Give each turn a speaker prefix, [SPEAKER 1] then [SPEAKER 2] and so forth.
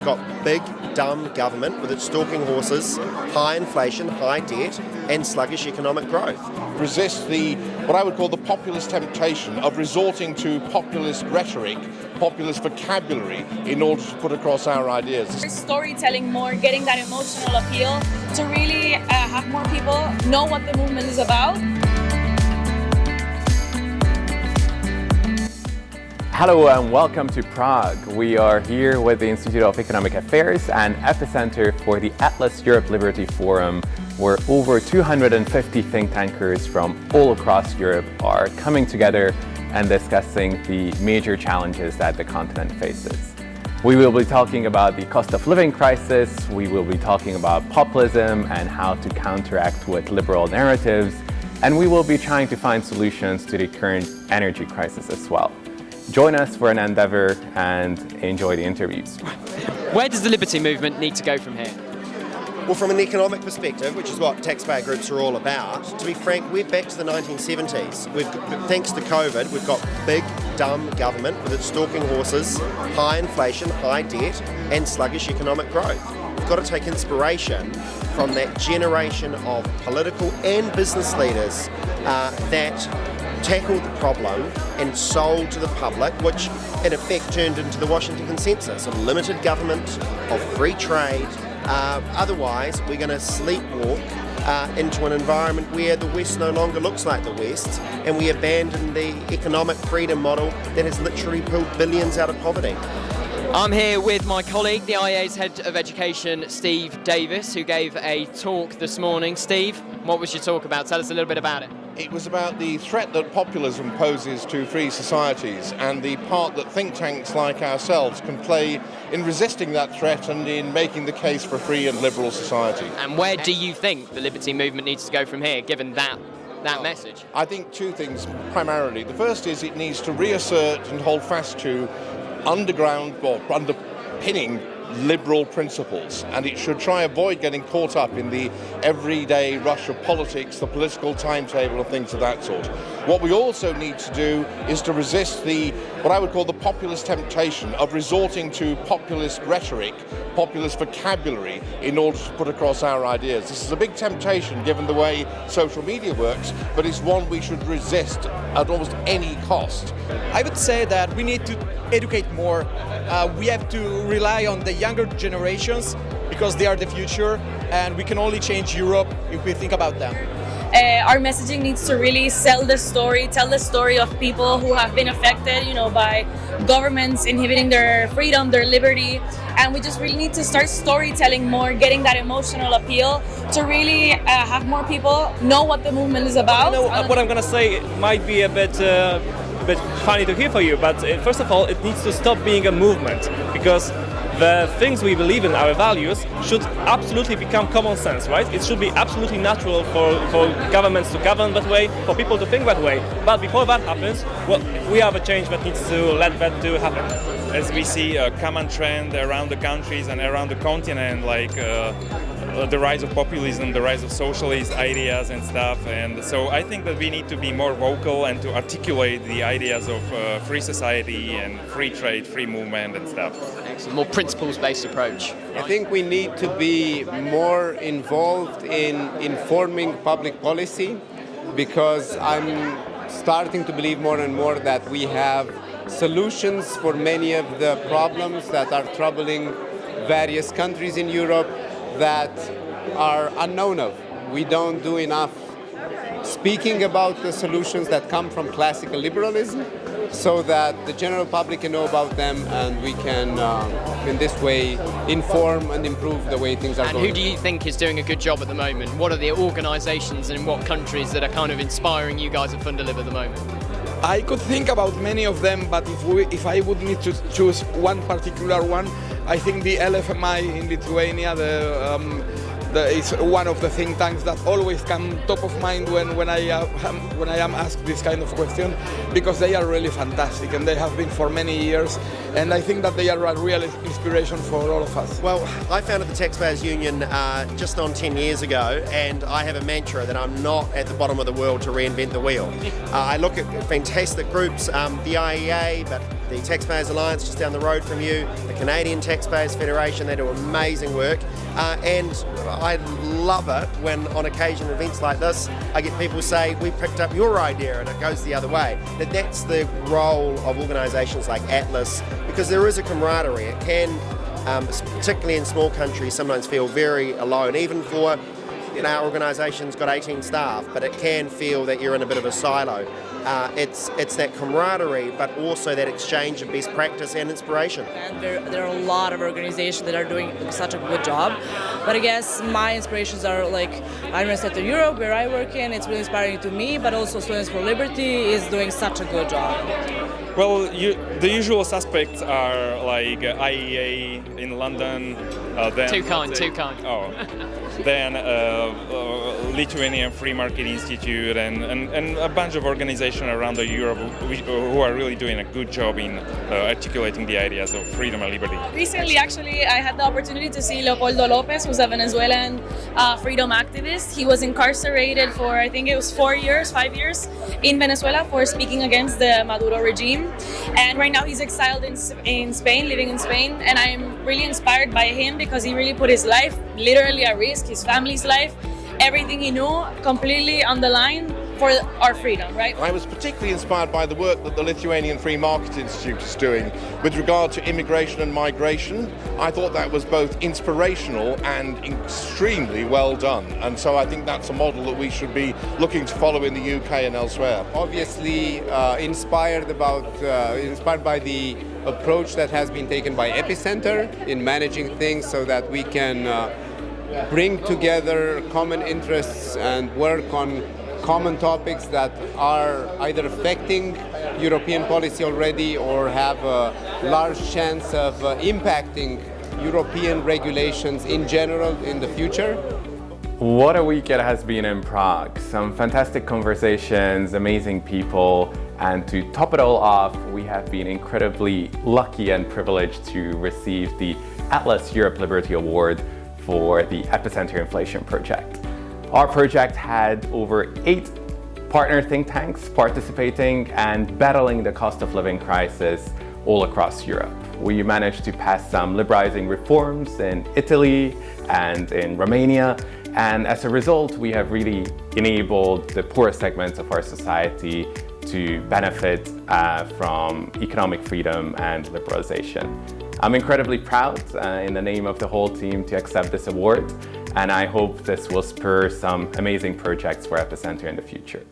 [SPEAKER 1] Got big, dumb government with its stalking horses, high inflation, high debt, and sluggish economic growth.
[SPEAKER 2] Resist what I would call the populist temptation of resorting to populist rhetoric, populist vocabulary in order to put across our ideas.
[SPEAKER 3] Storytelling more, getting that emotional appeal to really have more people know what the movement is about.
[SPEAKER 4] Hello and welcome to Prague. We are here with the Institute of Economic Affairs and epicenter for the Atlas Europe Liberty Forum, where over 250 think tankers from all across Europe are coming together and discussing the major challenges that the continent faces. We will be talking about the cost of living crisis, we will be talking about populism and how to counteract with liberal narratives, and we will be trying to find solutions to the current energy crisis as well. Join us for an endeavor and enjoy the interviews.
[SPEAKER 5] Where does the Liberty movement need to go from here?
[SPEAKER 1] Well, from an economic perspective, which is what taxpayer groups are all about, to be frank, we're back to the 1970s. Thanks to COVID, we've got big, dumb government with its stalking horses, high inflation, high debt, and sluggish economic growth. We've got to take inspiration from that generation of political and business leaders that tackled the problem and sold to the public, which in effect turned into the Washington Consensus of limited government, of free trade. Otherwise, we're going to sleepwalk into an environment where the West no longer looks like the West, and we abandon the economic freedom model that has literally pulled billions out of poverty.
[SPEAKER 5] I'm here with my colleague, the IEA's Head of Education, Steve Davis, who gave a talk this morning. Steve, what was your talk about? Tell us a little bit about it.
[SPEAKER 2] It was about the threat that populism poses to free societies and the part that think tanks like ourselves can play in resisting that threat and in making the case for a free and liberal society.
[SPEAKER 5] And where do you think the Liberty movement needs to go from here, given that message?
[SPEAKER 2] I think two things primarily. The first is it needs to reassert and hold fast to underpinning liberal principles, and it should try avoid getting caught up in the everyday rush of politics, the political timetable and things of that sort. What we also need to do is to resist what I would call the populist temptation of resorting to populist rhetoric, populist vocabulary in order to put across our ideas. This is a big temptation given the way social media works, but it's one we should resist at almost any cost.
[SPEAKER 6] I would say that we need to educate more. We have to rely on the younger generations because they are the future, and we can only change Europe if we think about them.
[SPEAKER 3] Our messaging needs to really tell the story of people who have been affected, by governments inhibiting their freedom, their liberty, and we just really need to start storytelling more, getting that emotional appeal to really have more people know what the movement is about.
[SPEAKER 7] What I'm gonna say might be a bit funny to hear for you, but first of all, it needs to stop being a movement, because the things we believe in, our values, should absolutely become common sense, right? It should be absolutely natural for governments to govern that way, for people to think that way. But before that happens, well, we have a change that needs to let that to happen.
[SPEAKER 8] As we see a common trend around the countries and around the continent, like the rise of populism, the rise of socialist ideas and stuff, and so I think that we need to be more vocal and to articulate the ideas of free society and free trade, free movement and stuff.
[SPEAKER 5] Excellent. More principles-based approach.
[SPEAKER 9] I think we need to be more involved in informing public policy, because I'm starting to believe more and more that we have solutions for many of the problems that are troubling various countries in Europe that are unknown of. We don't do enough speaking about the solutions that come from classical liberalism so that the general public can know about them, and we can, in this way, inform and improve the way things are going.
[SPEAKER 5] And who do you think is doing a good job at the moment? What are the organisations and in what countries that are kind of inspiring you guys at Fundalive at the moment?
[SPEAKER 6] I could think about many of them, but if I would need to choose one particular one, I think the LFMI in Lithuania, it's one of the think tanks that always come top of mind when I am asked this kind of question, because they are really fantastic and they have been for many years, and I think that they are a real inspiration for all of us.
[SPEAKER 1] Well, I founded the Taxpayers Union just on 10 years ago, and I have a mantra that I'm not at the bottom of the world to reinvent the wheel. I look at fantastic groups, the IEA, but the Taxpayers Alliance just down the road from you, the Canadian Taxpayers Federation, they do amazing work. And I love it when on occasion events like this, I get people say, we picked up your idea, and it goes the other way. That's the role of organisations like Atlas, because there is a camaraderie. It can, particularly in small countries, sometimes feel very alone, even for our organisation's got 18 staff, but it can feel that you're in a bit of a silo. It's that camaraderie, but also that exchange of best practice and inspiration.
[SPEAKER 10] And there are a lot of organizations that are doing such a good job. But I guess my inspirations are like University of Europe, where I work in. It's really inspiring to me, but also Students for Liberty is doing such a good job.
[SPEAKER 8] Well, the usual suspects are like IEA in London. Then
[SPEAKER 5] Too kind.
[SPEAKER 8] Oh, then Lithuanian Free Market Institute and a bunch of organizations around Europe who are really doing a good job in articulating the ideas of freedom and liberty.
[SPEAKER 3] Recently, actually, I had the opportunity to see Leopoldo Lopez, who's a Venezuelan freedom activist. He was incarcerated for, I think it was 5 years in Venezuela for speaking against the Maduro regime. And right now he's exiled in Spain, living in Spain. And I'm really inspired by him because he really put his life literally at risk, his family's life, everything he knew completely on the line for our freedom, right?
[SPEAKER 2] I was particularly inspired by the work that the Lithuanian Free Market Institute is doing with regard to immigration and migration. I thought that was both inspirational and extremely well done. And so I think that's a model that we should be looking to follow in the UK and elsewhere.
[SPEAKER 9] Obviously inspired by the approach that has been taken by Epicenter in managing things so that we can bring together common interests and work on common topics that are either affecting European policy already or have a large chance of impacting European regulations in general in the future.
[SPEAKER 4] What a week it has been in Prague. Some fantastic conversations, amazing people, and to top it all off, we have been incredibly lucky and privileged to receive the Atlas Europe Liberty Award for the Epicenter Inflation Project. Our project had over 8 partner think tanks participating and battling the cost of living crisis all across Europe. We managed to pass some liberalizing reforms in Italy and in Romania, and as a result, we have really enabled the poorest segments of our society to benefit from economic freedom and liberalization. I'm incredibly proud in the name of the whole team to accept this award, and I hope this will spur some amazing projects for Epicenter in the future.